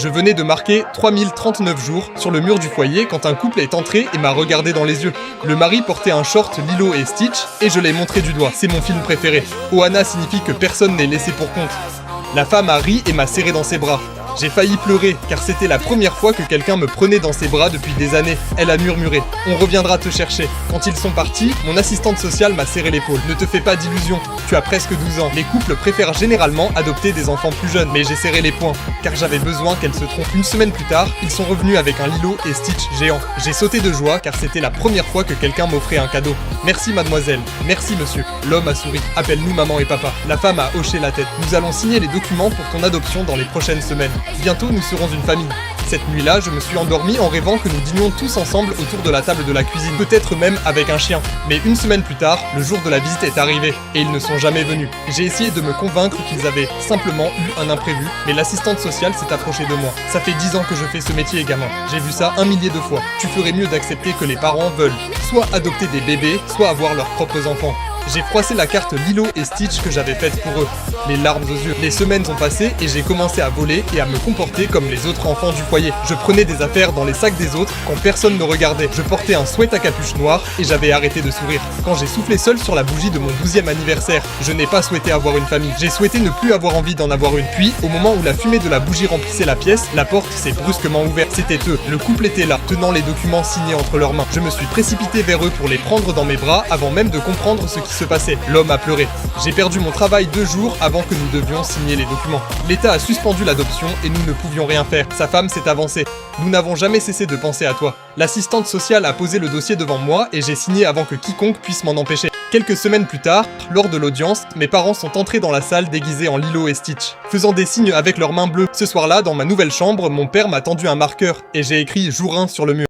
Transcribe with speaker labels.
Speaker 1: Je venais de marquer 3039 jours sur le mur du foyer quand un couple est entré et m'a regardé dans les yeux. Le mari portait un short Lilo et Stitch et je l'ai montré du doigt. C'est mon film préféré. Ohana signifie que personne n'est laissé pour compte. La femme a ri et m'a serré dans ses bras. J'ai failli pleurer, car c'était la première fois que quelqu'un me prenait dans ses bras depuis des années. Elle a murmuré « On reviendra te chercher ». Quand ils sont partis, mon assistante sociale m'a serré l'épaule. Ne te fais pas d'illusions, tu as presque 12 ans. Les couples préfèrent généralement adopter des enfants plus jeunes, mais j'ai serré les poings, car j'avais besoin qu'elle se trompe. Une semaine plus tard, ils sont revenus avec un Lilo et Stitch géant. J'ai sauté de joie, car c'était la première fois que quelqu'un m'offrait un cadeau. Merci mademoiselle, merci monsieur. L'homme a souri. Appelle-nous maman et papa. La femme a hoché la tête. Nous allons signer les documents pour ton adoption dans les prochaines semaines. Bientôt, nous serons une famille. Cette nuit-là, je me suis endormi en rêvant que nous dînions tous ensemble autour de la table de la cuisine, peut-être même avec un chien. Mais une semaine plus tard, le jour de la visite est arrivé, et ils ne sont jamais venus. J'ai essayé de me convaincre qu'ils avaient simplement eu un imprévu, mais l'assistante sociale s'est approchée de moi. Ça fait 10 ans que je fais ce métier, gamin. J'ai vu ça 1 millier de fois. Tu ferais mieux d'accepter que les parents veulent soit adopter des bébés, soit avoir leurs propres enfants. J'ai froissé la carte Lilo et Stitch que j'avais faite pour eux, les larmes aux yeux. Les semaines ont passé et j'ai commencé à voler et à me comporter comme les autres enfants du foyer. Je prenais des affaires dans les sacs des autres quand personne ne regardait. Je portais un sweat à capuche noire et j'avais arrêté de sourire. Quand j'ai soufflé seul sur la bougie de mon 12e anniversaire, je n'ai pas souhaité avoir une famille. J'ai souhaité ne plus avoir envie d'en avoir une. Puis, au moment où la fumée de la bougie remplissait la pièce, la porte s'est brusquement ouverte. C'était eux. Le couple était là, tenant les documents signés entre leurs mains. Je me suis précipité vers eux pour les prendre dans mes bras avant même de comprendre ce qui se passait. L'homme a pleuré. J'ai perdu mon travail 2 jours avant que nous devions signer les documents. L'État a suspendu l'adoption et nous ne pouvions rien faire. Sa femme s'est avancée. Nous n'avons jamais cessé de penser à toi. L'assistante sociale a posé le dossier devant moi et j'ai signé avant que quiconque puisse m'en empêcher. Quelques semaines plus tard, lors de l'audience, mes parents sont entrés dans la salle déguisés en Lilo et Stitch, faisant des signes avec leurs mains bleues. Ce soir-là, dans ma nouvelle chambre, mon père m'a tendu un marqueur et j'ai écrit jour 1 sur le mur.